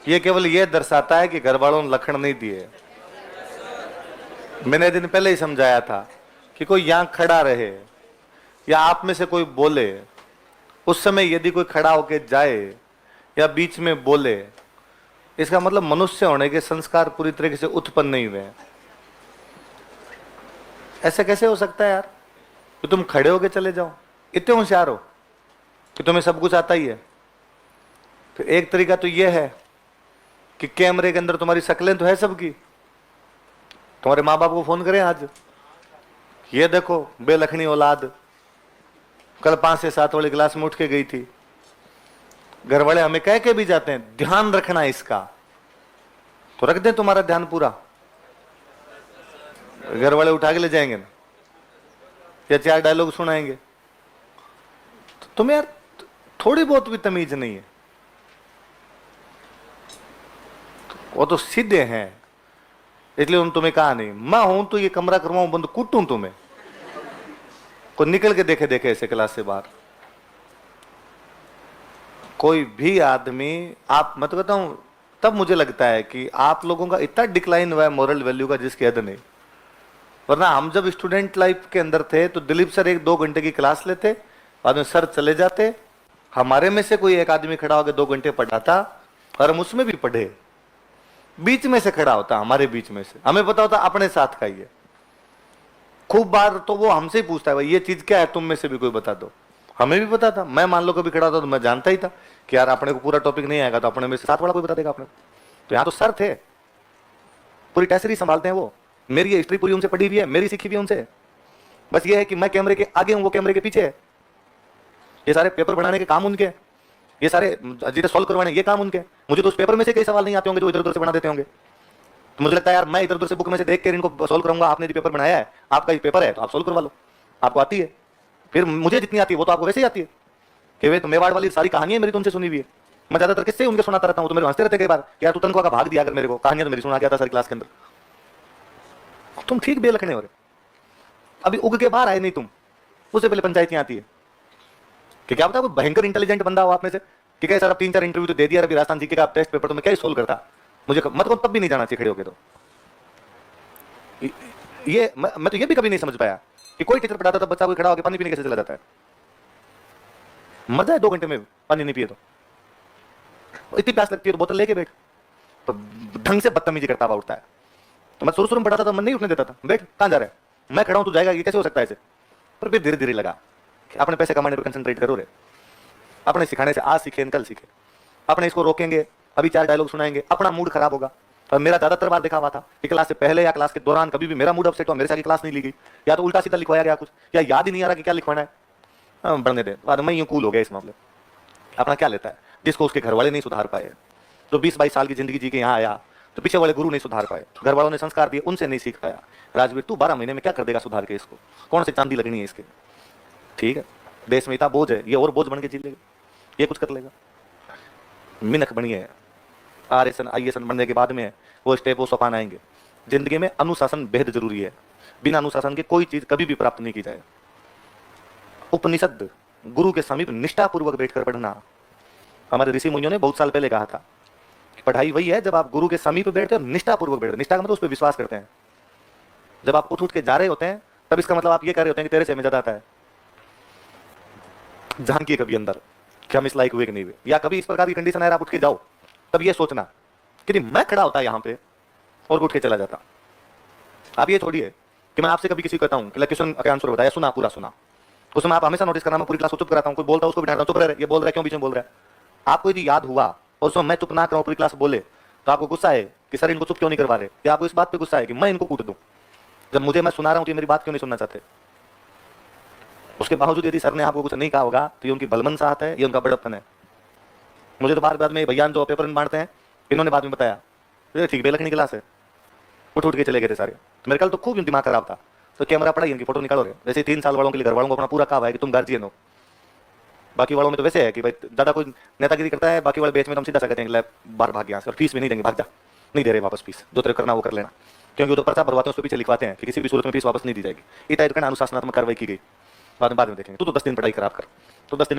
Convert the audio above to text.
ये केवल ये दर्शाता है कि घर वालों ने लखन नहीं दिए। मैंने दिन पहले ही समझाया था कि कोई यहां खड़ा रहे या आप में से कोई बोले, उस समय यदि कोई खड़ा होके जाए या बीच में बोले, इसका मतलब मनुष्य होने के संस्कार पूरी तरीके से उत्पन्न नहीं हुए हैं। ऐसे कैसे हो सकता है यार कि तुम खड़े होके चले जाओ? इतने होशियार हो कि तुम्हें सब कुछ आता ही है। फिर एक तरीका तो यह है कि कैमरे के अंदर तुम्हारी शक्लें तो है सबकी। तुम्हारे माँ बाप को फोन करें आज, ये देखो बेलखनी औलाद कल 5 से 7 वाली क्लास में उठ के गई थी। घर वाले हमें कह के भी जाते हैं ध्यान रखना है इसका, तो रख दें तुम्हारा ध्यान पूरा। घर वाले उठा के ले जाएंगे ना, या 4 डायलॉग सुनाएंगे। तो तुम्हें यार थोड़ी बहुत भी तमीज नहीं है। वो तो सीधे हैं, इसलिए उन्होंने तुम्हें कहा नहीं। मैं हूं तो ये कमरा करवाऊं बंद, कूटूं तुम्हें। कोई निकल के देखे देखे ऐसे क्लास से बाहर। कोई भी आदमी, आप मैं तो कहता हूं, तब मुझे लगता है कि आप लोगों का इतना डिक्लाइन हुआ है मोरल वैल्यू का जिसकी हद नहीं। वरना हम जब स्टूडेंट लाइफ के अंदर थे तो दिलीप सर 1-2 घंटे की क्लास लेते, बाद में सर चले जाते, हमारे में से कोई एक आदमी खड़ा होकर 2 घंटे पढ़ाता और हम उसमें भी पढ़े। बीच में से खड़ा होता, हमारे बीच में से, हमें पता होता अपने साथ का ही है। खूब बार तो वो हमसे ही पूछता है भाई ये चीज क्या है, तुम में से भी कोई बता दो। हमें भी पता था। मैं मान लो कभी खड़ा था तो मैं जानता ही था कि यार अपने को पूरा टॉपिक नहीं आएगा तो अपने में से 7 वाला कोई बता देगा अपने को। तो यहाँ तो सर थे, पूरी टेसरी संभालते हैं वो। मेरी हिस्ट्री पूरी उनसे पढ़ी हुई है, मेरी सीखी हुई है उनसे। बस ये है कि मैं कैमरे के आगे हूं, वो कैमरे के पीछे है। ये सारे पेपर बनाने के काम उनके, ये सारे जिसे सॉल्व करवाने ये काम उनके। मुझे तो उस पेपर में से कई सवाल नहीं आते होंगे जो इधर उधर से बना देते होंगे। तो मुझे लगता है यार मैं इधर उधर से बुक में से देख कर इनको सॉल्व करूंगा। आपने जो पेपर बनाया है, आपका ये पेपर है तो आप सॉल्व करवा लो, आपको आती है। फिर मुझे जितनी आती है वो तो आपको वैसे ही आती है कि वे तो मेवाड़ वाली सारी कहानियां मेरी तुमसे सुनी हुई है। मैं ज्यादातर किससे उनके सुनाता रहता हूँ, तो मेरे हंसते रहते कई बार यार तू तनख्वाह का भाग दिया अगर मेरे को, कहानियां तो मेरी सुना गया था सारी क्लास के अंदर। तुम ठीक बेलखने हो रहे, अभी उग के बाहर आए नहीं तुम। उससे पहले पंचायतियां आती है कि क्या पता कोई भयंकर इंटेलिजेंट बंदा हो आप में से कि क्या सर अब 3-4 इंटरव्यू तो दे दिया अभी राजस्थान जीके का टेस्ट पेपर, तो मैं क्या सोल्व करता। मुझे मतलब तब भी नहीं जाना चाहिए खड़े होके। तो ये मैं तो ये भी कभी नहीं समझ पाया कि कोई टीचर पढ़ाता था बच्चा कोई खड़ा होकर पानी पीने कैसे चला जाता है। मर जाए 2 घंटे में पानी नहीं पिए तो इतनी प्यास लगती है तो बोतल लेके बैठ। तो ढंग से बदतमीजी करता हुआ उठता है। तो मैं शुरू में पढ़ाता था, मन नहीं उठने देता था। बैठ, कहां जा रहा है? मैं खड़ा हूं, तू जाएगा, ये कैसे हो सकता है ऐसे? पर फिर धीरे धीरे लगा कि अपने पैसे कमाने पर कंसंट्रेट करो रे। अपने सिखाने से आज सीखे कल सीखे। अपने इसको रोकेंगे, अभी 4 डायलॉग सुनाएंगे, अपना मूड खराब होगा। और मेरा ज्यादातर बार देखा हुआ था कि क्लास से पहले या क्लास के दौरान कभी भी मेरा मूड अपसेट हुआ, मेरे से आगे क्लास नहीं ली गई, या तो उल्टा सीधा लिखवाया गया कुछ, या याद ही नहीं आ रहा कि क्या लिखवाना है। बढ़ने दे, बाद मैं यूं कूल हो गया इस मामले। अपना क्या लेता है, जिसको उसके घर वाले नहीं सुधार पाए, जो 20-22 साल की जिंदगी जी के यहाँ आया तो पीछे वाले गुरु नहीं सुधार पाए, घर वालों ने संस्कार दिए उनसे नहीं सीख पाया। राजवीर तू 12 महीने में क्या कर देगा सुधार के इसको? कौन सी चांदी लगनी है इसके? ठीक है, देश में इतना बोझ है, ये और बोझ बन के जी लेगा, ये कुछ कर लेगा। मिनख बनिए, RSN IAS बनने के बाद में वो स्टेप वो सोपान आएंगे। जिंदगी में अनुशासन बेहद जरूरी है। बिना अनुशासन के कोई चीज कभी भी प्राप्त नहीं की जाए। उपनिषद गुरु के समीप निष्ठापूर्वक बैठकर पढ़ना। हमारे ऋषि मुनियों ने बहुत साल पहले कहा था कि पढ़ाई वही है जब आप गुरु के समीप बैठते हैं और निष्ठापूर्वक बैठते हैं। निष्ठा का मतलब उस पर विश्वास करते हैं। जब आप उठ के जा रहे होते हैं तब इसका मतलब आप ये कह रहे होते हैं कि तेरे से हमें ज्यादा आता है। झांकिए कभी अंदर कि हम इस लायक हुए कि नहीं हुए, या कभी इस प्रकार की कंडीशन है आप उठ के जाओ तब ये सोचना कि मैं खड़ा होता यहाँ पे और उठ के चला जाता। आप ये छोड़िए कि मैं आपसे कभी किसी को कहता हूँ कि क्वेश्चन का आंसर बताया, सुना पूरा सुना, उसमें आप हमेशा नोटिस करना मैं पूरी क्लास को चुप कराता हूँ। कोई बोलता है उसको बिठाता हूँ, चुप रह, ये बोल रहा है क्यों बीच में बोल रहा है। आपको यदि याद हुआ और उसमें मैं चुप ना कराऊँ पूरी क्लास बोले तो आपको गुस्सा है कि सर इनको चुप क्यों नहीं करवा रहे, या आपको इस बात पे गुस्सा है कि मैं इनको कूट दूं जब मुझे मैं सुना रहा हूँ तो मेरी बात क्यों नहीं सुनना चाहते। उसके बावजूद यदि सर ने आपको कुछ नहीं कहा होगा तो ये उनकी बलमन साहत है, ये उनका बड़प्पन है। मुझे तो बाद में भैया जो पेपर में बांटते हैं इन्होंने बाद में बताया ठीक बेलखनी क्लास है, उठ के चले गए थे सारे। तो मेरे कल तो खूब दिमाग खराब था। तो कैमरा पड़ा, इनकी फोटो निकालो रहे। वैसे 3 साल वालों के लिए घर वालों को अपना पूरा कहा है कि तुम गार्जियन हो। बाकी वालों में तो वैसे है कि भाई ज्यादा कोई नेतागिरी करता है, बाकी वाले बेच में तो हम सीधा सा कहते हैं बाहर भाग गया और फीस भी नहीं देंगे, भाग जा, नहीं दे रहे वापस फीस, जो तेरे करना वो कर लेना। क्योंकि वो तो पर्चा भरवाते हैं उसके पीछे लिखवाते हैं कि किसी भी सूरत में फीस वापस नहीं दी जाएगी। इतना अनुशासनात्मक कार्रवाई की गई। बाद में देखेंगे। तू तो 10 दिन पढ़ाई खराब कर, तो 10 दिन